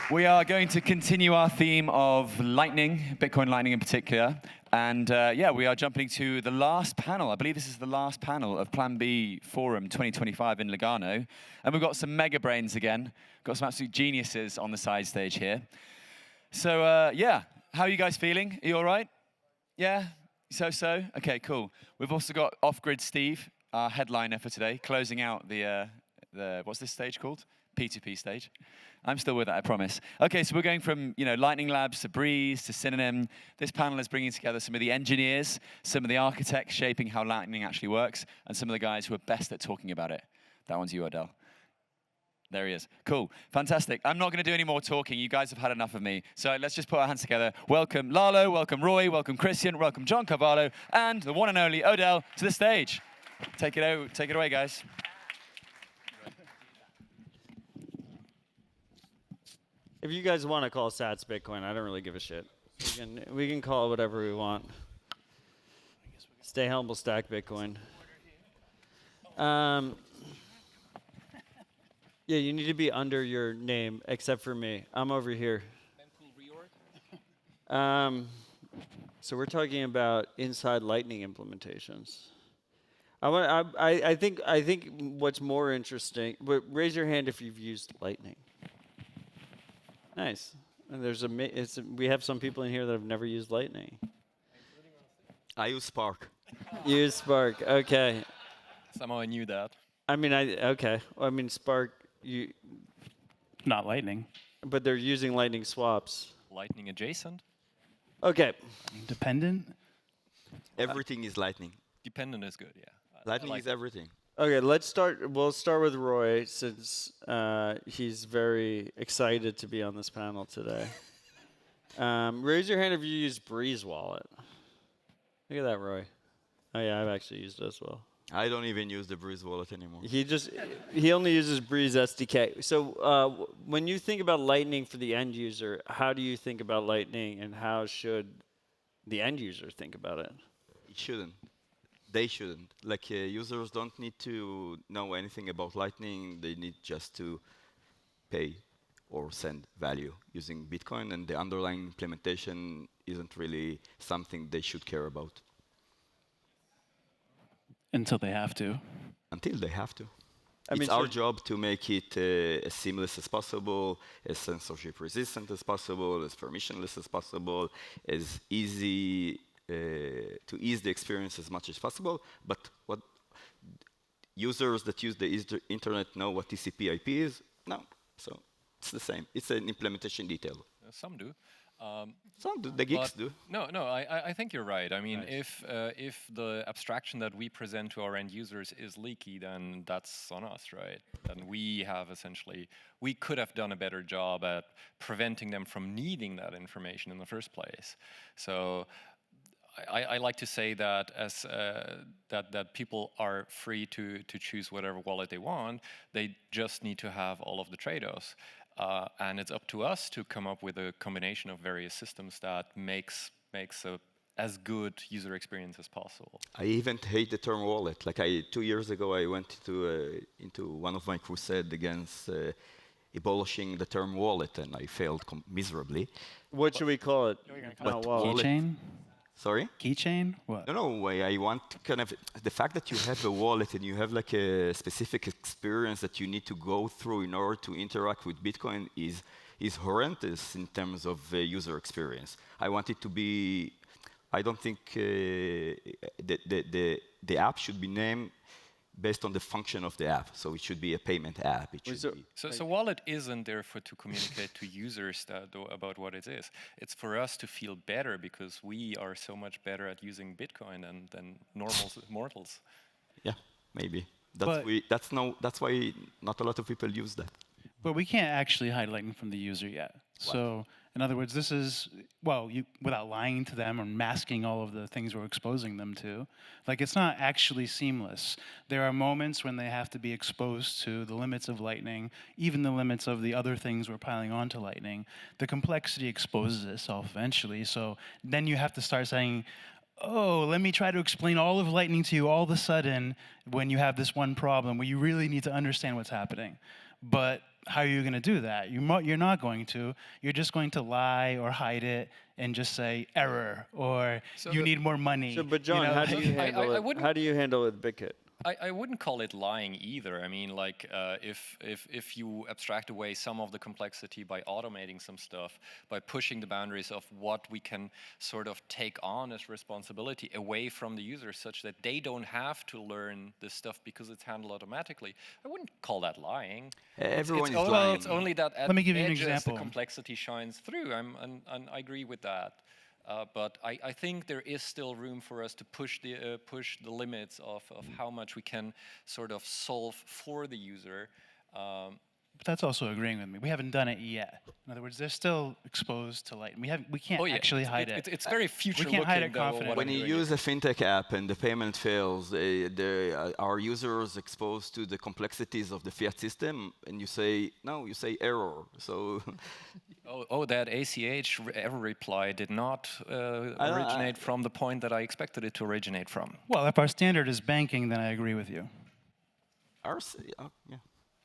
We are going to continue our theme of Lightning, Bitcoin Lightning in particular. And yeah, we are jumping to the last panel. I believe this is the last panel of Plan B Forum 2025 in Lugano. And we've got some mega brains again. Got some absolute geniuses on the side stage here. So yeah, how are you guys feeling? Are you all right? Yeah? So? Okay, cool. We've also got Off-Grid Steve, our headliner for today, closing out the what's this stage called? P2P stage. I'm still with it, I promise. Okay, so we're going from Lightning Labs to Breez to Synonym. This panel is bringing together some of the engineers, some of the architects shaping how Lightning actually works, and some of the guys who are best at talking about it. That one's you, Odell. There he is. Cool. Fantastic. I'm not going to do any more talking. You guys have had enough of me. So let's just put our hands together. Welcome Lalo, welcome Roy, welcome Christian, welcome John Carvalho, and the one and only Odell to the stage. Take it away, guys. If you guys want to call Sats Bitcoin, I don't really give a shit. We can call it whatever we want. Stay humble, stack Bitcoin. Yeah, you need to be under your name, except for me. I'm over here. So we're talking about inside Lightning implementations. I think what's more interesting. Raise your hand if you've used Lightning. Nice. And we have some people in here that have never used Lightning. I use Spark. You use Spark. Okay. Somehow I knew that. I mean, okay. Well, I mean, Spark. Not Lightning. But they're using Lightning swaps. Lightning adjacent. Okay. Dependent. Everything is Lightning. Dependent is good, yeah. Lightning is everything. Okay, let's start. We'll start with Roy since he's very excited to be on this panel today. Raise your hand if you use Breez wallet. Look at that, Roy. Oh yeah, I've actually used it as well. I don't even use the Breez wallet anymore. He only uses Breez SDK. So when you think about Lightning for the end user, how do you think about Lightning, and how should the end user think about it? It shouldn't. They shouldn't. Like users don't need to know anything about Lightning. They need just to pay or send value using Bitcoin, and the underlying implementation isn't really something they should care about. Until they have to. Until they have to. I mean, it's our job to make it as seamless as possible, as censorship resistant as possible, as permissionless as possible, as easy to ease the experience as much as possible. But what users that use the internet know what TCP/IP is? No. So it's the same. It's an implementation detail. Some do. Some do. The geeks do. No. I think you're right. I mean, Nice. if the abstraction that we present to our end users is leaky, then that's on us, right? Then we could have done a better job at preventing them from needing that information in the first place. So I like to say that that people are free to choose whatever wallet they want. They just need to have all of the trade-offs. And it's up to us to come up with a combination of various systems that makes as good user experience as possible. I even hate the term wallet. Like 2 years ago, I went into one of my crusades against abolishing the term wallet, and I failed miserably. What should we call it? But wallet. Keychain? Sorry? Keychain? What? No, I want kind of the fact that you have a wallet and you have like a specific experience that you need to go through in order to interact with Bitcoin is horrendous in terms of user experience. I want it to be. I don't think the app should be named based on the function of the app. So it should be a payment app. It should be. So wallet isn't there to communicate to users about what it is. It's for us to feel better because we are so much better at using Bitcoin than normal mortals. Yeah, maybe. That's why not a lot of people use that. But we can't actually hide Lightning from the user yet. What? So, in other words, this is, well, without lying to them or masking all of the things we're exposing them to, like it's not actually seamless. There are moments when they have to be exposed to the limits of Lightning, even the limits of the other things we're piling onto Lightning. The complexity exposes itself eventually. So then you have to start saying, oh, let me try to explain all of Lightning to you all of a sudden when you have this one problem where you really need to understand what's happening. But how are you going to do that? You're not going to. You're just going to lie or hide it and just say error or you need more money. So, but John, how do you handle I it? wouldn't- How do you handle it with BitKit? I wouldn't call it lying either. I mean, like, if you abstract away some of the complexity by automating some stuff, by pushing the boundaries of what we can sort of take on as responsibility away from the users such that they don't have to learn this stuff because it's handled automatically, I wouldn't call that lying. Everyone is only, lying. It's only that at Let me give the you an edges example. the complexity shines through, and I agree with that. But I think there is still room for us to push the limits of how much we can sort of solve for the user. But that's also agreeing with me. We haven't done it yet. In other words, they're still exposed to light. We can't actually hide it. It's very future We can't hide looking, it though, confidently. what When I'm you doing. use a fintech app and the payment fails, are users exposed to the complexities of the fiat system? And you say, no, you say error. So That ACH error reply did not originate from the point that I expected it to originate from. Well, if our standard is banking, then I agree with you. yeah,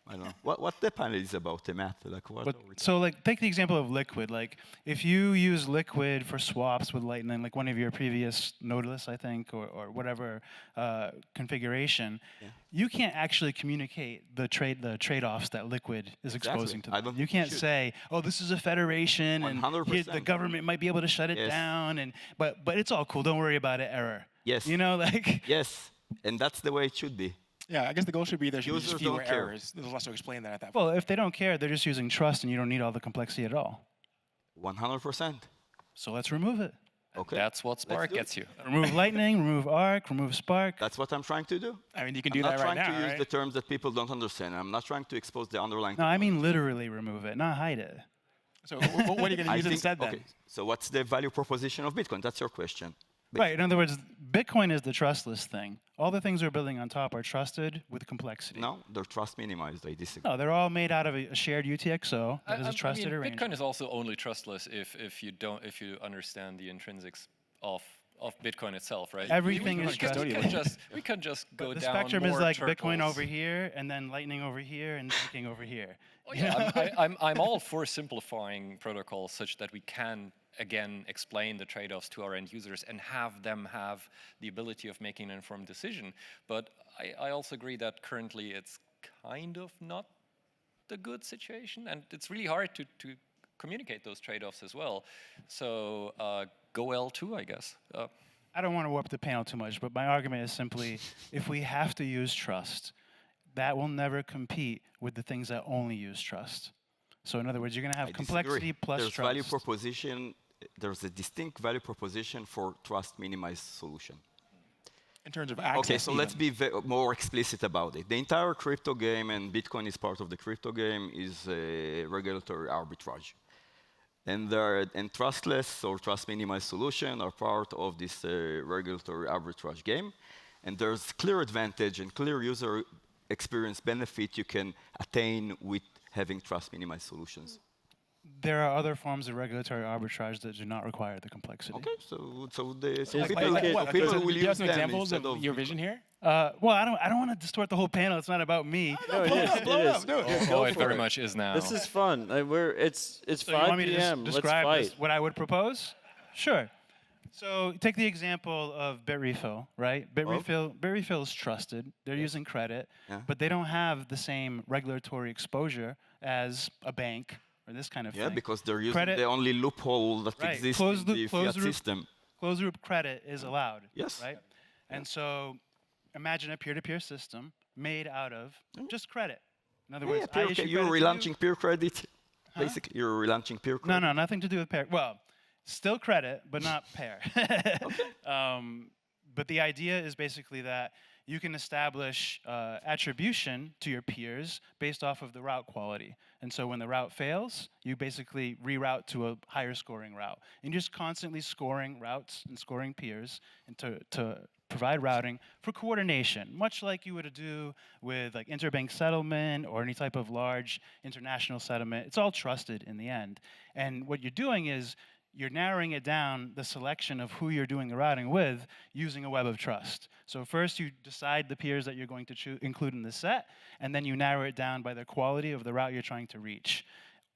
I don't know. What the panel is about, the math? Like what? But are we so, like, take the example of Liquid. Like, if you use Liquid for swaps with Lightning, like one of your previous Nodaless, I think, or whatever configuration, you can't actually communicate the trade-offs that Liquid is exposing to I them. don't You think you can't should. say, "Oh, this is a federation, and here, the 100%. government might be able to shut it Yes. down." But it's all cool. Don't worry about it. Error. Yes. You know, like. Yes, and that's the way it should be. Yeah, I guess the goal should be there should be Users just don't fewer care. errors. There's less to explain that at that point. Well, if they don't care, they're just using trust, and you don't need all the complexity at all. 100%. So let's remove it. Okay. That's what Spark do it. gets you. Remove Lightning, remove Arc, remove Spark. That's what I'm trying to do. I mean, you can I'm do not that right trying now, to use right? the terms that people don't understand. I'm not trying to expose the underlying. No, I mean literally remove it, not hide it. So what are you going to use instead then? Okay, so what's the value proposition of Bitcoin? That's your question. Right. In other words, Bitcoin is the trustless thing. All the things we're building on top are trusted with complexity. No, they're trust minimized. I disagree. No, they're all made out of a shared UTXO that is a trusted Bitcoin arrangement. is also only trustless if you understand the intrinsics of Bitcoin itself, right? Everything is we can trusted. we can just go The down spectrum is more like turtles. Bitcoin over here, and then Lightning over here, and banking over here. Oh, yeah, I'm all for simplifying protocols such that we can again explain the trade-offs to our end users and have them have the ability of making an informed decision. But I also agree that currently it's kind of not the good situation, and it's really hard to communicate those trade-offs as well. So go L2, I guess. I don't want to warp the panel too much, but my argument is simply, if we have to use trust, that will never compete with the things that only use trust. So in other words, you're going to have I complexity disagree. plus There's trust. value proposition. There's a distinct value proposition for trust minimized solution. In terms of access. Okay, so let's be more explicit about it. The entire crypto game, and Bitcoin is part of the crypto game, is regulatory arbitrage. And trustless or trust minimized solution are part of this regulatory arbitrage game. And there's clear advantage and clear user experience benefit you can attain with having trust minimized solutions. There are other forms of regulatory arbitrage that do not require the complexity. Okay, so Like people do will you have use some them examples instead of of your vision here? Well, I don't want to distort the whole panel. It's not about me. No, it is. It is. do it. Yeah, Oh, go it for very it. much is now. This is fun. It's So you 5 want me to p.m. just Let's describe fight. what I would propose? Sure. So take the example of BitRefill, right? BitRefill is trusted. They're using credit, but they don't have the same regulatory exposure as a bank or this kind of Yeah, thing. because they're using Credit- the only loophole that Right. exists Closed in loop- the closed fiat loop- system. Closed loop credit is allowed. Yes. Right? And so imagine a peer-to-peer system made out of just credit. In other words, I issue You're credit to you. relaunching peer credit. Basically, you're relaunching peer credit. No, nothing to do with pair. Well, still credit, but not pair. But the idea is basically that you can establish attribution to your peers based off of the route quality. And so when the route fails, you basically reroute to a higher scoring route. And you're just constantly scoring routes and scoring peers and to provide routing for coordination, much like you would do with like interbank settlement or any type of large international settlement. It's all trusted in the end. And what you're doing is you're narrowing it down, the selection of who you're doing the routing with, using a web of trust. So first you decide the peers that you're going to include in the set, and then you narrow it down by the quality of the route you're trying to reach.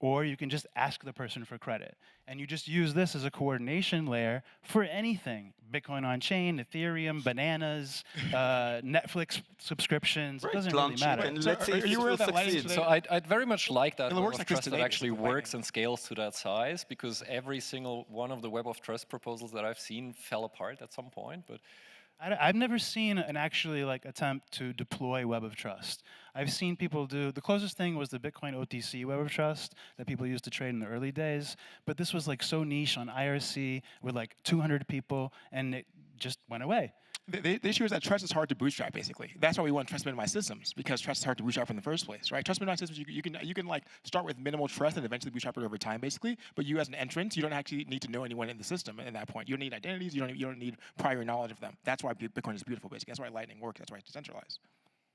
Or you can just ask the person for credit. And you just use this as a coordination layer for anything. Bitcoin on chain, Ethereum, bananas, Netflix subscriptions. It doesn't really matter. And So let's see are if you it aware will that Lightning succeed. today- So I'd very much like that It web works of like this trust that today, actually basically, works Lightning. and scales to that size, because every single one of the web of trust proposals that I've seen fell apart at some point. But I've never seen an actually attempt to deploy web of trust. I've seen people do, the closest thing was the Bitcoin OTC web of trust that people used to trade in the early days, but this was so niche on IRC with 200 people, and it just went away. The issue is that trust is hard to bootstrap, basically. That's why we want trust minimized systems, because trust is hard to bootstrap in the first place, right? Trust minimized systems, you can start with minimal trust and eventually bootstrap it over time, basically. But you as an entrant, you don't actually need to know anyone in the system at that point. You don't need identities. You don't need prior knowledge of them. That's why Bitcoin is beautiful, basically. That's why Lightning works. That's why it's decentralized.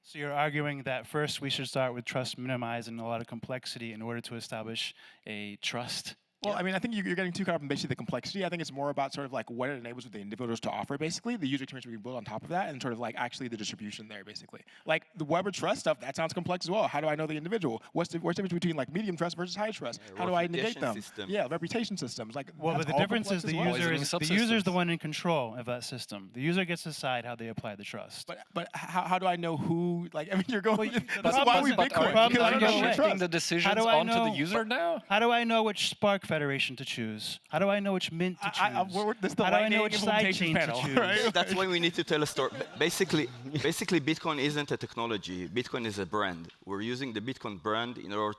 So you're arguing that first we should start with trust minimized and a lot of complexity in order to establish a trust. Well, I mean, I think you're getting too caught up in basically the complexity. I think it's more about sort of what it enables with the individuals to offer, basically, the user experience we build on top of that, and sort of actually the distribution there, basically. The web of trust stuff, that sounds complex as well. How do I know the individual? What's the difference between medium trust versus high trust? How do I negate them? System. Yeah, reputation systems. Well, but the difference is the user is subsystems. the one in control of that system. The user gets to decide how they apply the trust. But how do I know who? You're going. Well, the That's problem why we isn't- Bitcoin. the problem Because I don't isn't know going who to away. shifting trust. the decisions do I onto the know- user now? How do I know which Spark Federation to choose? How do I know which mint to choose? This is the How do I Lightning know which implementation sidechain panel, to choose? right? That's why we need to tell a story. Basically, Bitcoin isn't a technology. Bitcoin is a brand. We're using the Bitcoin brand in order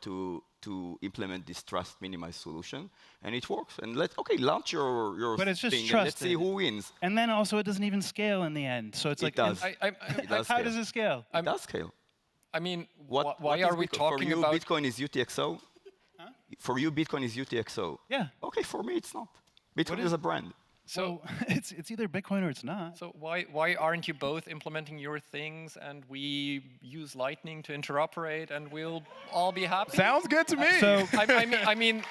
to implement this trust minimized solution, and it works. And launch your But it's just thing, and let's see trusted. who wins. And then also it doesn't even scale in the end. So it's It does. and- It does how scale. does it scale? It does scale. I mean, What why is are we Bitcoin? talking For you, about? Bitcoin is UTXO? For you, Bitcoin is UTXO? Yeah. Okay, for me, it's not. Bitcoin is a brand. So, it's either Bitcoin or it's not. so why aren't you both implementing your things, and we use Lightning to interoperate, and we'll all be happy? Sounds good to me. So I mean,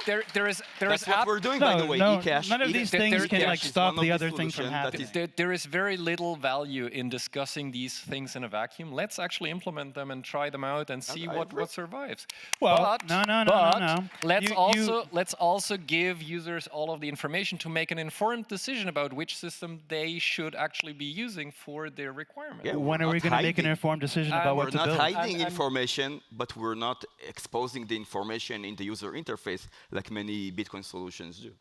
there is That's what we're doing, by the way. no, eCash. none of these There- things there- can there's stop one of the the other thing from solution that happening. is- there is very little value in discussing these things in a vacuum. Let's actually implement them and try them out and see I what agree. survives. Well, but, no. Let's You- let's also give users all of the information to make an informed decision about which system they should actually be using for their requirements. Yeah, When we're are we not going to make an hiding. informed decision about We're what to not build? hiding And- information, but we're not exposing the information in the user interface like many Bitcoin solutions do.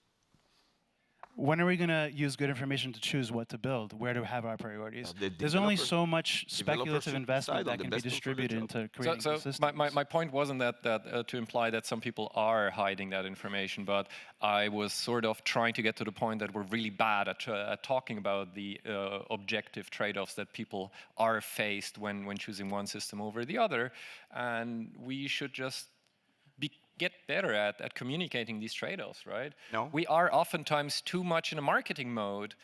When are we going to use good information to choose what to build, where to have our priorities? The There's only developer- so much speculative should investment decide on that the can be best tool for the distributed job. into creating So systems. my point wasn't that to imply that some people are hiding that information, but I was sort of trying to get to the point that we're really bad at talking about the objective trade-offs that people are faced when choosing one system over the other, and we should just get better at communicating these trade-offs, right? No. We are oftentimes too much in a marketing mode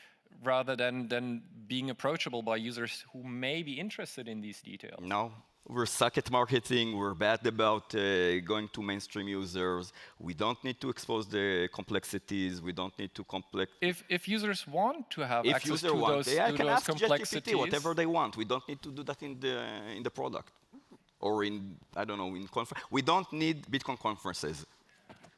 rather than being approachable by users who may be interested in these details. No, we're suck at marketing. We're bad about going to mainstream users. We don't need to expose the complexities. We don't need to complex. If users want to have If access user to want, those, they to can those ask complexities, ChatGPT whatever they want. We don't need to do that in the product, or in in conference. We don't need Bitcoin conferences.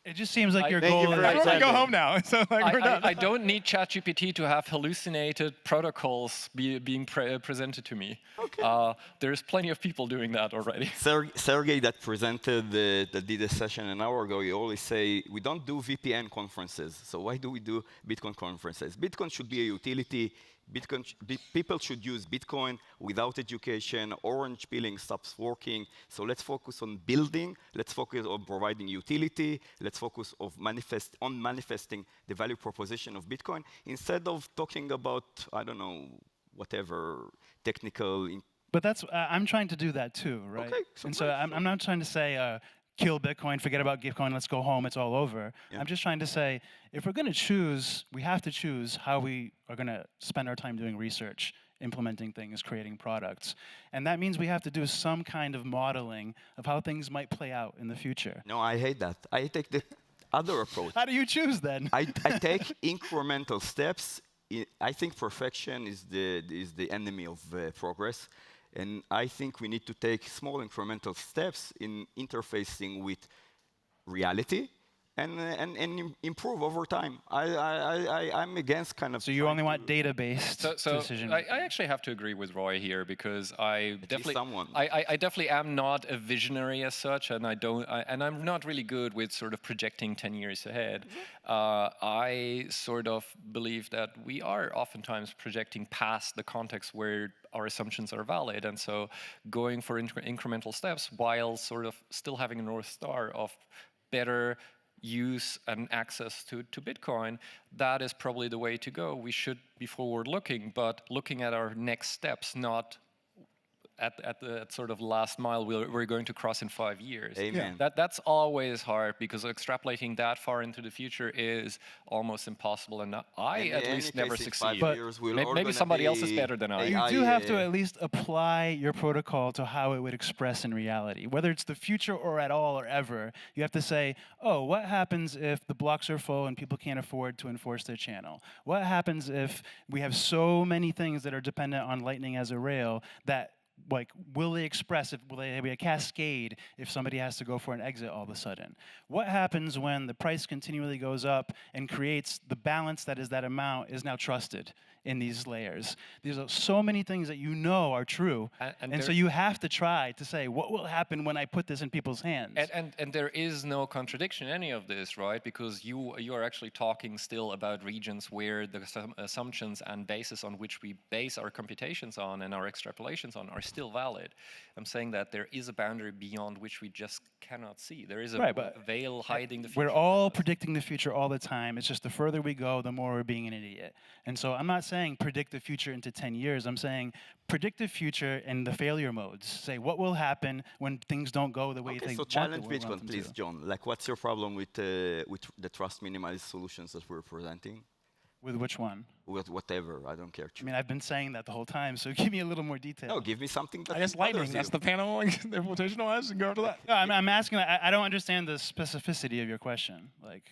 It just seems like your Thank you goal for is... Everyone attending. go home now. So we're done. I don't need ChatGPT to have hallucinated protocols being presented to me. Okay. There's plenty of people doing that already. Sergey that presented, that did a session an hour ago, he always say, we don't do VPN conferences. So why do we do Bitcoin conferences? Bitcoin should be a utility. People should use Bitcoin without education. Orange pilling stops working. So let's focus on building. Let's focus on providing utility. Let's focus on manifesting the value proposition of Bitcoin instead of talking about, whatever technical. But that's I'm trying to do that too, right? Okay, so and so great. I'm not trying to say kill Bitcoin, forget about Gitcoin, let's go home, it's all over. Yeah. I'm just trying to say if we're going to choose, we have to choose how we are going to spend our time doing research, implementing things, creating products. And that means we have to do some kind of modeling of how things might play out in the future. No, I hate that. other approach. How do you choose then? I take incremental steps. I think perfection is the enemy of progress. And I think we need to take small incremental steps in interfacing with reality and improve over time. I'm against kind of. So you only want data-based So decision. I actually have to agree with Roy here because I definitely, someone. I definitely am not a visionary as such, and and I'm not really good with sort of projecting 10 years ahead. I sort of believe that we are oftentimes projecting past the context where our assumptions are valid, and so going for incremental steps while sort of still having a North Star of better use and access to Bitcoin, that is probably the way to go. We should be forward-looking, but looking at our next steps, not at the sort of last mile we're going to cross in 5 years. Amen. That's always hard because extrapolating that far into the future is almost impossible, and I In at any least never case, in 5 succeed. years, we're all Maybe gonna somebody else is be better than I. You AI, do have to at least apply your protocol to how it would express in reality. Whether it's the future or at all or ever, you have to say, oh, what happens if the blocks are full and people can't afford to enforce their channel? What happens if we have so many things that are dependent on Lightning as a rail that like, will they express, will they be a cascade if somebody has to go for an exit all of a sudden? What happens when the price continually goes up and creates the balance that is that amount is now trusted in these layers? There's so many things that you know are true, and so you have to try to say, what will happen when I put this in people's hands? And there is no contradiction in any of this, right? Because you are actually talking still about regions where the assumptions and basis on which we base our computations on and our extrapolations on are still valid. I'm saying that there is a boundary beyond which we just cannot see. There is a veil hiding the future. We're all predicting the future all the time. It's just the further we go, the more we're being an idiot. And so I'm not saying predict the future into 10 years. I'm saying predict the future in the failure modes. Say what will happen when things don't go the way they so want challenge them Bitcoin, please, to. John. Like, what's your problem with the trust minimized solutions that we're presenting? With which one? With whatever, I don't care. I mean, I've been saying that the whole time, so give me a little more detail. No, give me something that I guess Lightning, that's the panel, the implementation wise, and go after that. No, I'm asking, I don't understand the specificity of your question. Like,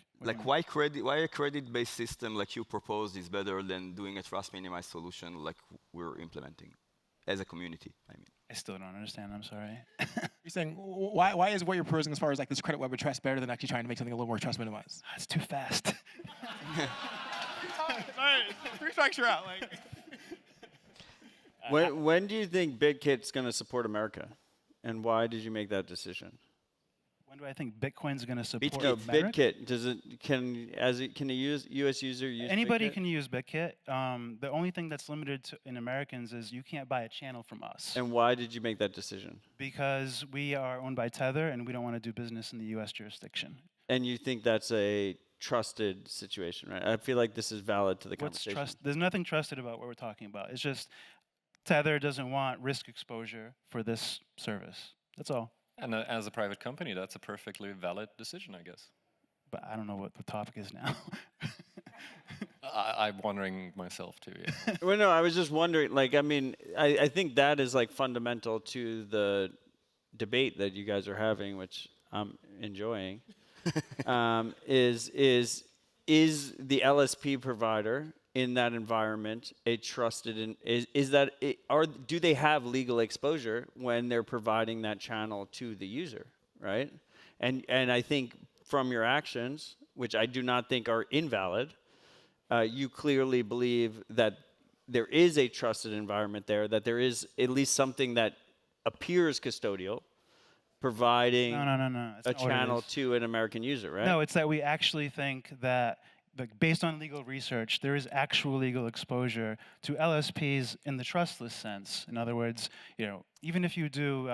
why a credit-based system like you proposed is better than doing a trust minimized solution like we're implementing as a community, I mean. I still don't understand, I'm sorry. You're saying, why is what you're proposing as far as like this credit web of trust better than actually trying to make something a little more trust minimized? It's too fast. Sorry, three strikes you're out. When do you think BitKit's going to support America, and why did you make that decision? When do I think Bitcoin's going to support No, America? BitKit. Can a U.S. user use Anybody BitKit? can use BitKit. The only thing that's limited in Americans is you can't buy a channel from us. And why did you make that decision? Because we are owned by Tether and we don't want to do business in the U.S. jurisdiction. And you think that's a trusted situation, right? I feel like this is valid to the conversation. There's nothing trusted about what we're talking about. It's just Tether doesn't want risk exposure for this service. That's all. And as a private company, that's a perfectly valid decision, I guess. But I don't know what the topic is now. I'm wondering myself too. Yeah. Well, no, I was just wondering. Like, I mean, I think that is like fundamental to the debate that you guys are having, which I'm enjoying. Is the LSP provider in that environment a trusted? Do they have legal exposure when they're providing that channel to the user, right? And I think from your actions, which I do not think are invalid, you clearly believe that there is a trusted environment there, that there is at least something that appears custodial, providing a channel to an American user, right? No, it's that we actually think that, based on legal research, there is actual legal exposure to LSPs in the trustless sense. In other words, even if you do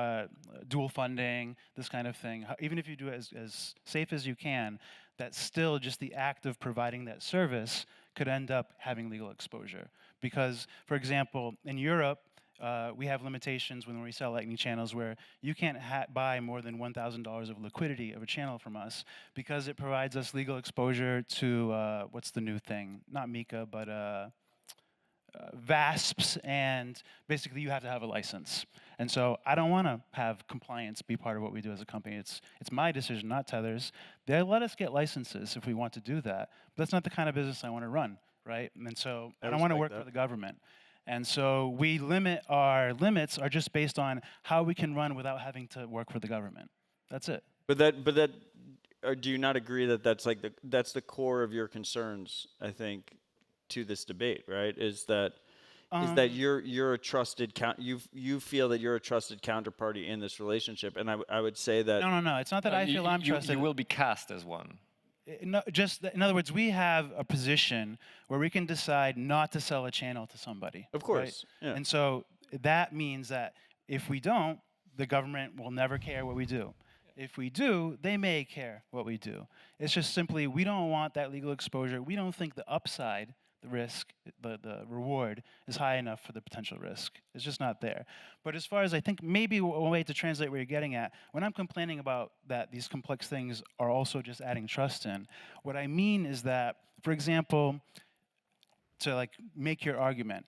dual funding, this kind of thing, even if you do it as safe as you can, that still just the act of providing that service could end up having legal exposure. Because, for example, in Europe, we have limitations when we sell Lightning channels where you can't buy more than $1,000 of liquidity of a channel from us because it provides us legal exposure to, what's the new thing? Not Mika, but VASPs, and basically you have to have a license. And so I don't want to have compliance be part of what we do as a company. It's my decision, not Tether's. They let us get licenses if we want to do that, but that's not the kind of business I want to run, right? And so I don't want to work for the government. And so we limit our limits are just based on how we can run without having to work for the government. That's it. But that, or do you not agree that that's the core of your concerns? I think to this debate, right? Is that you're a trusted you feel that you're a trusted counterparty in this relationship, and I would say that No. It's not that I feel I'm trusted. You will be cast as one. No, just in other words, we have a position where we can decide not to sell a channel to somebody. Of course. Right? Yeah. And so that means that if we don't, the government will never care what we do. If we do, they may care what we do. It's just simply we don't want that legal exposure. We don't think the upside, the risk, the reward is high enough for the potential risk. It's just not there. But as far as I think maybe a way to translate what you're getting at, when I'm complaining about that these complex things are also just adding trust in, what I mean is that, for example, to like make your argument,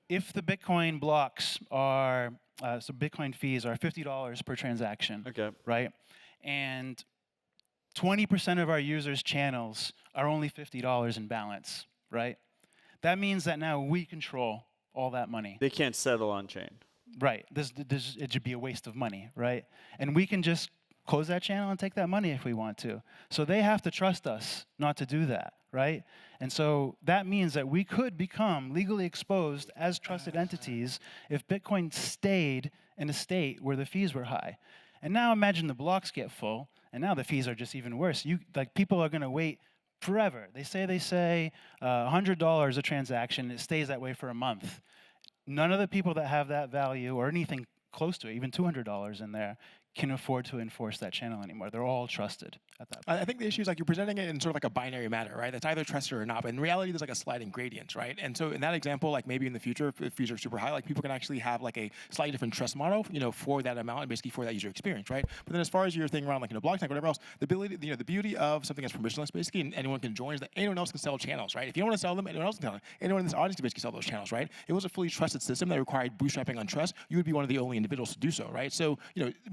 if the Bitcoin blocks are, so Bitcoin fees are $50 per transaction, Okay. right? And 20% of our users' channels are only $50 in balance, right? That means that now we control all that money. They can't settle on chain. Right. It should be a waste of money, right? And we can just close that channel and take that money if we want to. So they have to trust us not to do that, right? And so that means that we could become legally exposed as trusted entities if Bitcoin stayed in a state where the fees were high. And now imagine the blocks get full, and now the fees are just even worse. People are going to wait forever. They say $100 a transaction. It stays that way for a month. None of the people that have that value or anything close to it, even $200 in there, can afford to enforce that channel anymore. They're all trusted at that point. I think the issue is like you're presenting it in sort of like a binary matter, right? That's either trusted or not. But in reality, there's like a sliding gradient, right? And so in that example, like maybe in the future, if fees are super high, like people can actually have like a slightly different trust model, for that amount and basically for that user experience, right? But then as far as your thing around like Blockstream, whatever else, the beauty of something that's permissionless basically, and anyone can join, is that anyone else can sell channels, right? If you don't want to sell them, anyone else can sell them. Anyone in this audience can basically sell those channels, right? If it was a fully trusted system that required bootstrapping on trust, you would be one of the only individuals to do so, right? So,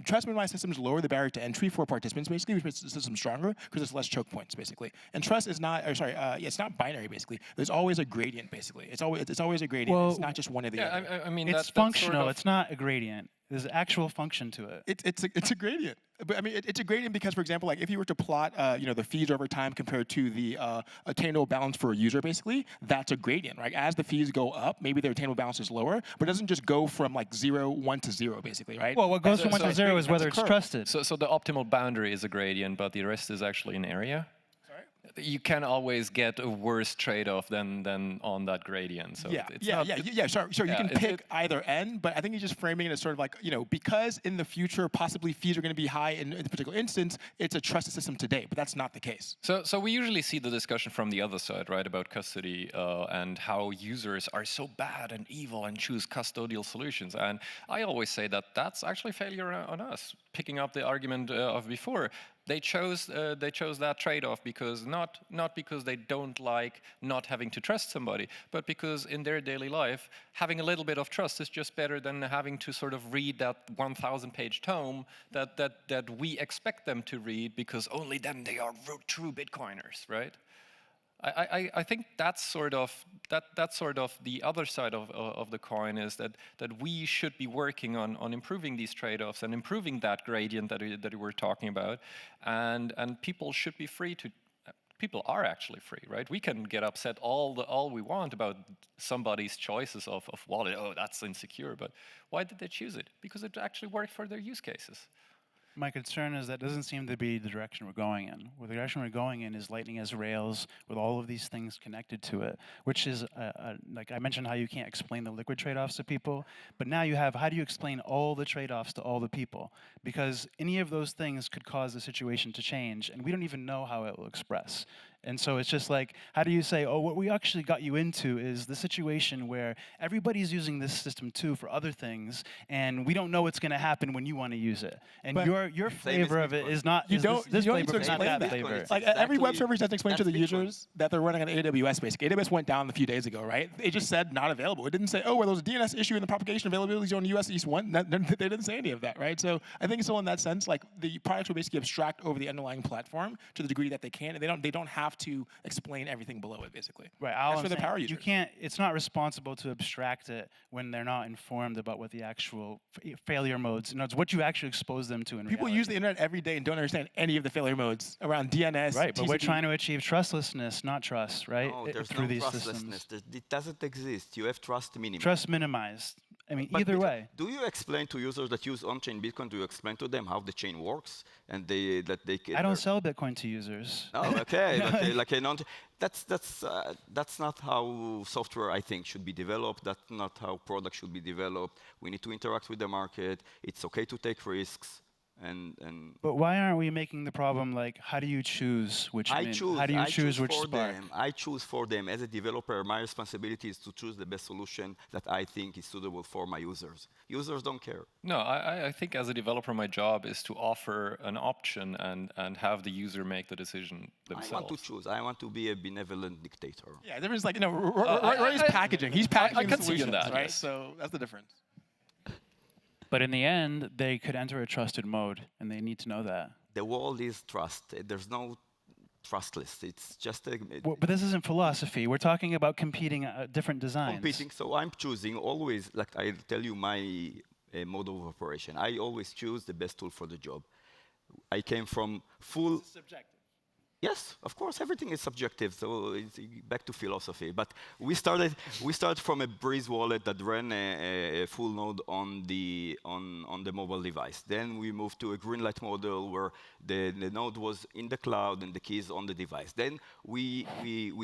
trust minimized systems lower the barrier to entry for participants basically, which makes the system stronger because it's less choke points basically. And trust is not, it's not binary basically. There's always a gradient basically. It's always a gradient. Well, it's not just one or the other. I mean, it's functional. It's not a gradient. There's actual function to it. It's a gradient. But I mean, it's a gradient because, for example, like if you were to plot, the fees over time compared to the attainable balance for a user, basically, that's a gradient, right? As the fees go up, maybe their attainable balance is lower, but it doesn't just go from like 1 to 0, basically, right? Well, what goes from 1 to 0 is whether it's trusted. So the optimal boundary is a gradient, but the rest is actually an area. You can always get a worse trade-off than on that gradient. So Sure. You can pick either end, but I think you're just framing it as sort of like, because in the future possibly fees are going to be high in a particular instance, it's a trusted system today, but that's not the case. So we usually see the discussion from the other side, right, about custody and how users are so bad and evil and choose custodial solutions. And I always say that that's actually failure on us. Picking up the argument of before. They chose that trade-off because not because they don't like not having to trust somebody, but because in their daily life, having a little bit of trust is just better than having to sort of read that 1,000-page tome that we expect them to read because only then they are true Bitcoiners, right? I think that's sort of the other side of the coin is that we should be working on improving these trade-offs and improving that gradient that we were talking about, and people should be free to. People are actually free, right? We can get upset all we want about somebody's choices of wallet. Oh, that's insecure, but why did they choose it? Because it actually worked for their use cases. My concern is that doesn't seem to be the direction we're going in. Well, the direction we're going in is Lightning as Rails with all of these things connected to it, which is, like I mentioned how you can't explain the liquid trade-offs to people, but now you have, how do you explain all the trade-offs to all the people? Because any of those things could cause the situation to change, and we don't even know how it will express. And so it's just like, how do you say, oh, what we actually got you into is the situation where everybody's using this system too for other things, and we don't know what's going to happen when you want to use it. And But your flavor of it is not, You is don't- this you don't need flavor to is not explain that that. flavor. It's Like every web exactly- server has to explain to the that's Bitcoin. users that they're running on AWS. Basically, AWS went down a few days ago, right? It just said not available. It didn't say, oh, well, there was a DNS issue in the propagation availability zone US East 1. They didn't say any of that, right? So I think so in that sense, like the products will basically abstract over the underlying platform to the degree that they can, and they don't have to explain everything below it, basically. Right, all That's I'm for the saying, power you users. can't. It's not responsible to abstract it when they're not informed about what the actual failure modes. In other words, what you actually expose them to in People reality. use the internet every day and don't understand any of the failure modes around DNS. Right, but we're TCP. trying to achieve trustlessness, not trust, right? No, there's Through no these trustlessness. systems. It doesn't exist. You have trust minimum. Trust minimized. I mean, But either Bitcoin- way. Do you explain to users that use on-chain Bitcoin? Do you explain to them how the chain works and that they? I don't sell Bitcoin to users. Oh, okay. like a non. That's not how software I think should be developed. That's not how products should be developed. We need to interact with the market. It's okay to take risks. And But why aren't we making the problem like, how do you choose which I mint? choose. How do you I choose which for spark? them. I choose for them. As a developer, my responsibility is to choose the best solution that I think is suitable for my users. Users don't care. No, I think as a developer, my job is to offer an option and have the user make the decision themselves. I want to choose. I want to be a benevolent dictator. Yeah, the difference is like, you know, I- Roy's packaging. He's packaging can the see you in solutions, that, right? yes. So that's the difference. But in the end, they could enter a trusted mode, and they need to know that. The world is trust. There's no trustless. It's just a Well, but this isn't philosophy. We're talking about competing different designs. competing. So I'm choosing always, like I tell you, my mode of operation. I always choose the best tool for the job. I came from full. Subjective. Yes, of course, everything is subjective. So it's back to philosophy. But we started from a Breez wallet that ran a full node on the mobile device. Then we moved to a Greenlight model where the node was in the cloud and the keys on the device. Then we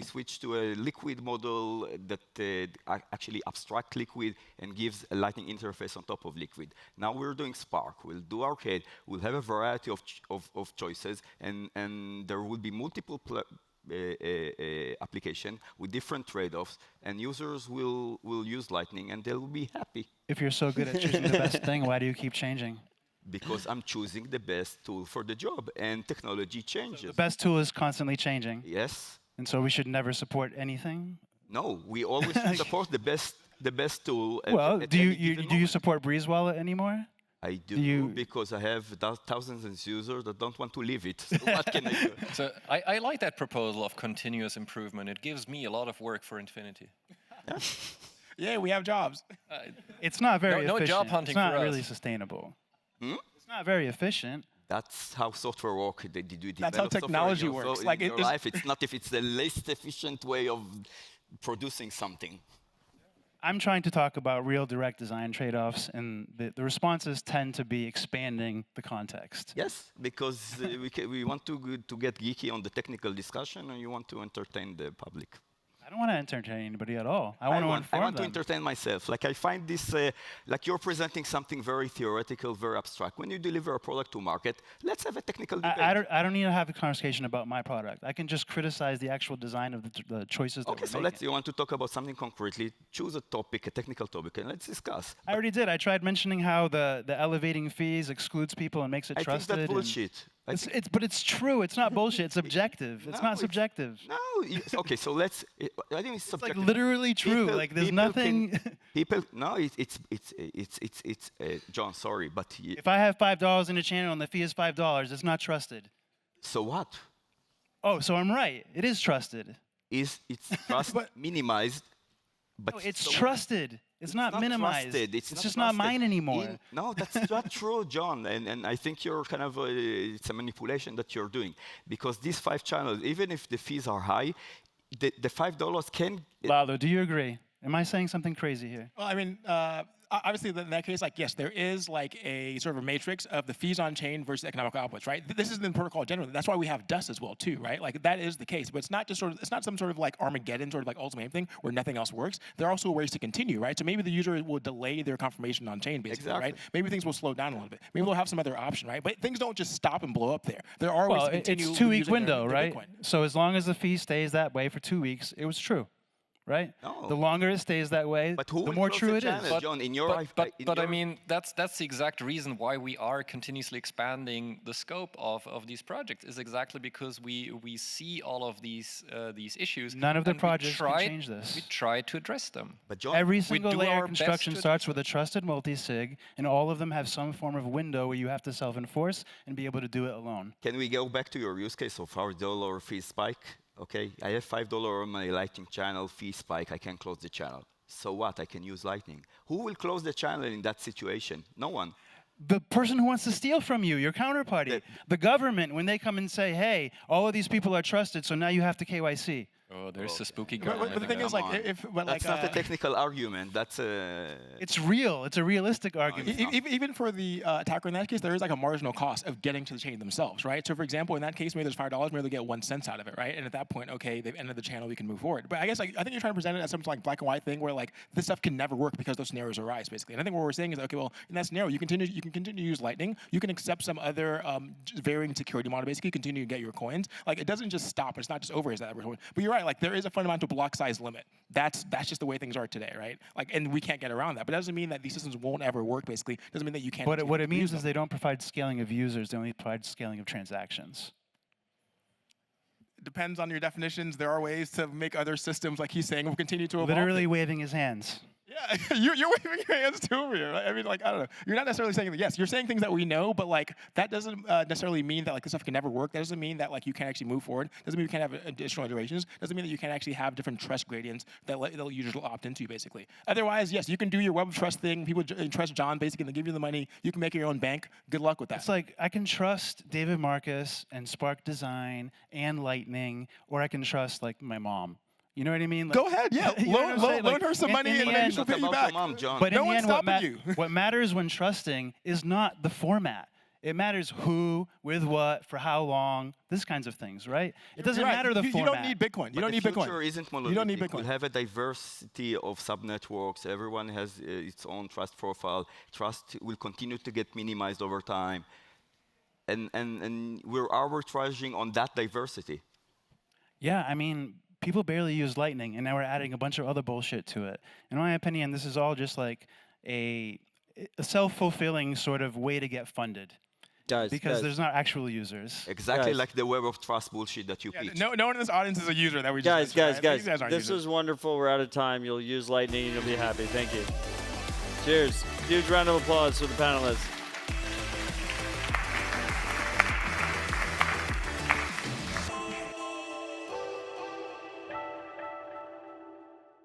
switched to a Liquid model that actually abstract Liquid and gives a Lightning interface on top of Liquid. Now we're doing Spark. We'll do Arcade. We'll have a variety of choices, and there will be multiple application with different trade-offs, and users will use Lightning and they'll be happy If you're so good at choosing the best thing, why do you keep changing? because I'm choosing the best tool for the job, and technology changes. The best tool is constantly changing, Yes. and so we should never support anything. No, we always support the best tool. Well, at do any you given do you moment. support Breez Wallet anymore? I do you- because I have thousands of users that don't want to leave it. So what can I do? So I like that proposal of continuous improvement. It gives me a lot of work for infinity. Yeah, we have jobs. It's not very No efficient. job hunting it's not for us. really sustainable. It's not very efficient. That's how software works. That's how technology works. So Like, in it your is- life, it's not if it's the least efficient way of producing something. I'm trying to talk about real direct design trade-offs, and the responses tend to be expanding the context. Yes, because we want to get geeky on the technical discussion, and you want to entertain the public. I don't want to entertain anybody at all. I want to I inform want to them. entertain myself. Like I find this, like you're presenting something very theoretical, very abstract. When you deliver a product to market, let's have a technical debate. I don't need to have a conversation about my product. I can just criticize the actual design of the choices that Okay, we're so making. you want to talk about something concretely, choose a topic, a technical topic, and let's discuss. I already did. I tried mentioning how the elevating fees excludes people and makes it I think trusted. that's and- bullshit. I think- But it's true. It's not bullshit. It's objective. It's No, not subjective. No, okay, so let's. I think it's It's like subjective. literally true. People- Like there's people nothing. can- people, no, it's John. Sorry, but If I have $5 in a channel and the fee is $5, it's not trusted. so what? Oh, so I'm right. It is trusted. It's trust minimized, but No, it's so- trusted. It's not minimized. trusted. It's just not trusted. mine anymore. No, that's not true, John. And I think you're kind of it's a manipulation that you're doing because these 5 channels, even if the fees are high, the $5 can. Lalo, do you agree? Am I saying something crazy here? Well, I mean, obviously, in that case, like, yes, there is like a sort of a matrix of the fees on chain versus economic outputs, right? This is in the protocol generally. That's why we have dust as well, too, right? Like, that is the case. But it's not just sort of, it's not some sort of like Armageddon, sort of like ultimate thing where nothing else works. There are also ways to continue, right? So maybe the user will delay their confirmation on chain, basically, right? Maybe things will slow down a little bit. Maybe they'll have some other option, right? But things don't just stop and blow up there. There are ways to continue. It's 2 week using window, their right? Bitcoin. So as long as the fee stays that way for 2 weeks, it was true. Right? No. The longer it stays that way, But who the will more close true the it channel, is. John, in your But I mean, that's the exact reason why we are continuously expanding the scope of these projects. Is exactly because we see all of these issues. None of the and we projects can try- change this. We try to address them. But John, Every single do layer our of best construction to starts with a trusted multi-sig, and all of them have some form of window where you have to self-enforce and be able to do it alone. can we go back to your use case of $5 fee spike? Okay, I have $5 on my Lightning channel, fee spike, I can close the channel. So what? I can use Lightning. Who will close the channel in that situation? No one. The person who wants to steal from you, your counterparty. The government, when they come and say, hey, all of these people are trusted, so now you have to KYC. Oh, there's a spooky But guy. the thing is, like, That's not a technical argument. That's a. It's real. It's a realistic argument. Even for the attacker in that case, there is like a marginal cost of getting to the chain themselves, right? So, for example, in that case, maybe there's $5, maybe they get 1 cent out of it, right? And at that point, okay, they've ended the channel, we can move forward. But I guess I think you're trying to present it as some like black and white thing where like this stuff can never work because those scenarios arise, basically. And I think what we're saying is, okay, well, in that scenario, you can continue to use Lightning, you can accept some other varying security model, basically continue to get your coins. Like it doesn't just stop; it's not just over. Is that but you're right? Like there is a fundamental block size limit. That's just the way things are today, right? Like, and we can't get around that. But it doesn't mean that these systems won't ever work. Basically, it doesn't mean that you can't. But what it means is they don't provide scaling of users; they only provide scaling of transactions. Depends on your definitions. There are ways to make other systems, like he's saying, will continue to evolve. Literally waving his hands. Yeah, you're waving your hands too over here. Right? I mean, like, I don't know. You're not necessarily saying that, yes, you're saying things that we know, but like that doesn't necessarily mean that like this stuff can never work. That doesn't mean that like you can't actually move forward. Doesn't mean you can't have additional iterations. Doesn't mean that you can actually have different trust gradients that users will opt into, basically. Otherwise, yes, you can do your web of trust thing. People trust John, basically, and they give you the money. You can make your own bank. Good luck with that. It's like I can trust David Marcus and Spark Design and Lightning, or I can trust like my mom. You know what I mean? Like, go ahead, yeah. you know what I'm saying? Loan Like, her some in money the and maybe end- she'll pay you About back. your mom, John. But No in the one's end, stopping you. what matters when trusting is not the format. It matters who, with what, for how long, these kinds of things, right? It doesn't You're right. matter the You format. don't need Bitcoin. You But don't need the Bitcoin. future isn't monolithic. You don't need Bitcoin. We'll have a diversity of subnetworks. Everyone has its own trust profile. Trust will continue to get minimized over time. And we're arbitraging on that diversity. Yeah, I mean, people barely use Lightning, and now we're adding a bunch of other bullshit to it. In my opinion, this is all just like a self-fulfilling sort of way to get funded. Because there's not actual users. Exactly Guys. like the web of trust bullshit that you pitch. No one in this audience is a user that we just Guys, mentioned, right? These guys aren't this users. was wonderful. We're out of time. You'll use Lightning and you'll be happy. Thank you. Cheers. Huge round of applause for the panelists.